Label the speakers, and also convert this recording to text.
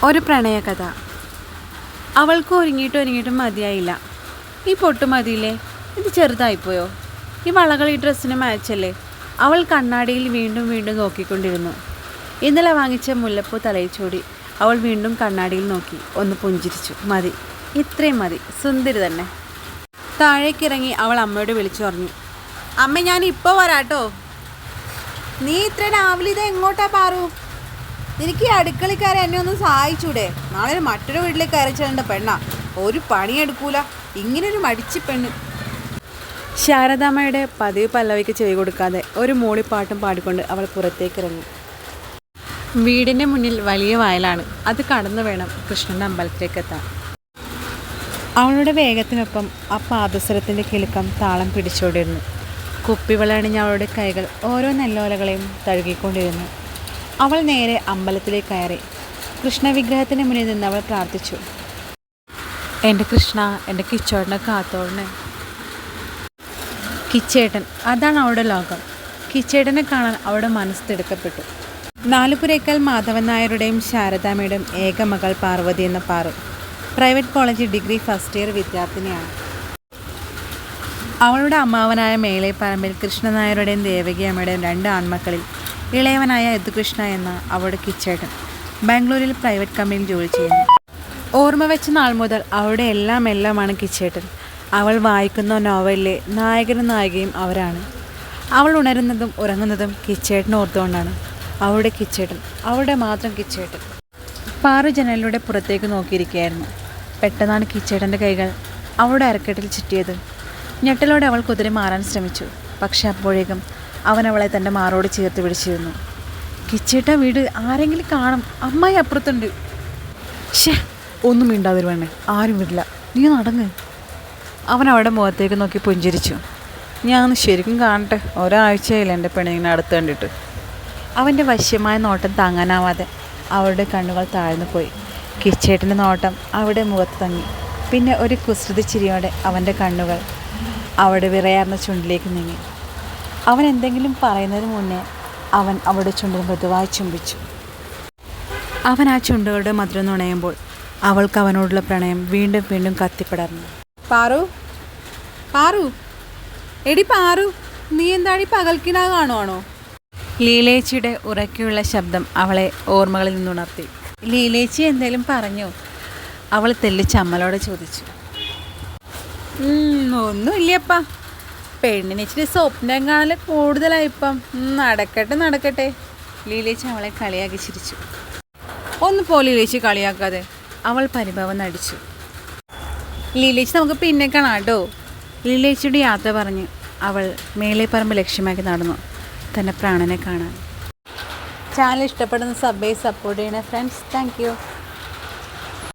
Speaker 1: ഒരു പ്രണയകഥ. അവൾക്ക് ഒരുങ്ങിയിട്ടും മതിയായില്ല. ഈ പൊട്ടു മതിയില്ലേ? ഇത് ചെറുതായിപ്പോയോ? ഈ വളകൾ ഈ ഡ്രസ്സിന് മാച്ചല്ലേ? അവൾ കണ്ണാടിയിൽ വീണ്ടും നോക്കിക്കൊണ്ടിരുന്നു. ഇന്നലെ വാങ്ങിച്ച മുല്ലപ്പൂ തലയിൽ ചൂടി അവൾ വീണ്ടും കണ്ണാടിയിൽ നോക്കി ഒന്ന് പുഞ്ചിരിച്ചു. മതി, ഇത്രയും മതി, സുന്ദരി തന്നെ. താഴേക്കിറങ്ങി അവൾ അമ്മയോട് വിളിച്ചു പറഞ്ഞു, അമ്മ ഞാൻ ഇപ്പോൾ വരാട്ടോ. നീ ഇത്ര രാവിലെ ഇത് എങ്ങോട്ടാ പാറു? എനിക്ക് ഈ അടുക്കളക്കാരെ എന്നെ ഒന്ന് സഹായിച്ചൂടെ? നാളെ മറ്റൊരു വീട്ടിലേക്ക് കയറി ചെല്ലേണ്ട പെണ്ണാ, ഒരു പണിയെടുക്കൂല, ഇങ്ങനൊരു മടിച്ച് പെണ്ണ്. ശാരദാമ്മയുടെ പതിവ് പല്ലവിക്ക് ചെവി കൊടുക്കാതെ ഒരു മൂളിപ്പാട്ടും പാടിക്കൊണ്ട് അവൾ പുറത്തേക്കിറങ്ങി. വീടിൻ്റെ മുന്നിൽ വലിയ വയലാണ്. അത് കടന്നു വേണം കൃഷ്ണൻ്റെ അമ്പലത്തിലേക്ക് എത്താൻ. അവളുടെ വേഗത്തിനൊപ്പം ആ പാദസരത്തിൻ്റെ കിലുക്കം താളം പിടിച്ചോടിരുന്നു. കുപ്പിവളണിഞ്ഞ അവളുടെ കൈകൾ ഓരോ നെല്ലോലകളെയും തഴുകിക്കൊണ്ടിരുന്നു. അവൾ നേരെ അമ്പലത്തിലേക്ക് കയറി. കൃഷ്ണവിഗ്രഹത്തിന് മുന്നിൽ നിന്ന് അവൾ പ്രാർത്ഥിച്ചു, എൻ്റെ കൃഷ്ണ, എൻ്റെ കിച്ചേട്ടനെ കാത്തോളണേ. കിച്ചേട്ടൻ, അതാണ് അവളുടെ ലോകം. കിച്ചേട്ടനെ കാണാൻ അവളുടെ മനസ്സ് തിടുക്കപ്പെട്ടു. നാലുപുരേക്കൽ മാധവൻ നായരുടെയും ശാരദാമ്മയുടെയും ഏക മകൾ പാർവതി എന്ന പാറു പ്രൈവറ്റ് കോളേജിൽ ഡിഗ്രി ഫസ്റ്റ് ഇയർ വിദ്യാർത്ഥിനിയാണ്. അവളുടെ അമ്മാവനായ മേലെപ്പറമ്പിൽ കൃഷ്ണനായരുടെയും ദേവകി അമ്മയുടെയും 2 ആൺമക്കളിൽ ഇളയവനായ യദുകൃഷ്ണ എന്ന അവളുടെ കിച്ചേട്ടൻ ബാംഗ്ലൂരിൽ പ്രൈവറ്റ് കമ്പനിയിൽ ജോലി ചെയ്യുന്നു. ഓർമ്മ വെച്ച നാൾ മുതൽ അവളുടെ എല്ലാമാണ് കിച്ചേട്ടൻ. അവൾ വായിക്കുന്ന നോവലിലെ നായകനും നായികയും അവരാണ്. അവൾ ഉണരുന്നതും ഉറങ്ങുന്നതും കിച്ചേട്ടൻ ഓർത്തുകൊണ്ടാണ്. അവളുടെ കിച്ചേട്ടൻ, അവളുടെ മാത്രം കിച്ചേട്ടൻ. പാറു ജനലിലൂടെ പുറത്തേക്ക് നോക്കിയിരിക്കുകയായിരുന്നു. പെട്ടെന്നാണ് കിച്ചേട്ടൻ്റെ കൈകൾ അവളുടെ അരക്കെട്ടിൽ ചുറ്റിയത്. ഞെട്ടലോടെ അവൾ കുതിരെ മാറാൻ ശ്രമിച്ചു. പക്ഷെ അപ്പോഴേക്കും അവൻ അവളെ തൻ്റെ മാറോട് ചേർത്ത് പിടിച്ചിരുന്നു. കിച്ചേട്ട വീട്, ആരെങ്കിലും കാണും, അമ്മായി അപ്പുറത്തുണ്ട്. ഷേ, ഒന്നും മിണ്ടാതിരു വേണേ, ആരും വിടില്ല, നീ നടങ്ങ്. അവൻ അവളുടെ മുഖത്തേക്ക് നോക്കി പുഞ്ചിരിച്ചു. ഞാൻ ശരിക്കും കാണട്ടെ, ഒരാഴ്ചയായില്ല എൻ്റെ പെണ്ണിങ്ങനെ അടുത്ത് കണ്ടിട്ട്. അവൻ്റെ വശ്യമായ നോട്ടം താങ്ങാനാവാതെ അവളുടെ കണ്ണുകൾ താഴ്ന്നു പോയി. കിച്ചേട്ടൻ്റെ നോട്ടം അവളുടെ മുഖത്ത് തങ്ങി. പിന്നെ ഒരു കുസൃതി ചിരിയോടെ അവൻ്റെ കണ്ണുകൾ അവളുടെ വിറയാർന്ന ചുണ്ടിലേക്ക് നീങ്ങി. അവൻ എന്തെങ്കിലും പറയുന്നതിന് മുന്നേ അവൻ അവളുടെ ചുണ്ടിൽ മൃദുവായി ചുംബിച്ചു. അവൻ ആ ചുണ്ടുകളുടെ മധുരം നുണയുമ്പോൾ അവൾക്ക് അവനോടുള്ള പ്രണയം വീണ്ടും കത്തിപ്പടർന്നു. പാറു, പാറു, എടി പാറു, നീ എന്താടി പകൽക്കിനാ കാണുവാണോ? ലീലേച്ചിയുടെ ഉറക്കെയുള്ള ശബ്ദം അവളെ ഓർമ്മകളിൽ നിന്നുണർത്തി. ലീലേച്ചി എന്തേലും പറഞ്ഞോ? അവൾ തെല്ലിച്ചമ്മലോടെ ചോദിച്ചു. ഒന്നുമില്ലപ്പാ, പെണ്ണിന് ഇച്ചിരി സ്വപ്നം കാണൽ കൂടുതലായിപ്പം. നടക്കട്ടെ. ലീലേച്ചി അവളെ കളിയാക്കി ചിരിച്ചു. ഒന്ന് പോ ലീലേച്ചി, കളിയാക്കാതെ, അവൾ പരിഭവം നടിച്ചു. ലീലേച്ചി, നമുക്ക് പിന്നെ കാണാം കേട്ടോ. ലീലേച്ചിയുടെ യാത്ര പറഞ്ഞ് അവൾ മേലെപ്പറമ്പ് ലക്ഷ്യമാക്കി നടന്നു തൻ്റെ പ്രാണനെ കാണാൻ. ചാനൽ ഇഷ്ടപ്പെടുന്ന സപ്പോർട്ട് ചെയ്യണേ ഫ്രണ്ട്സ്. Thank you.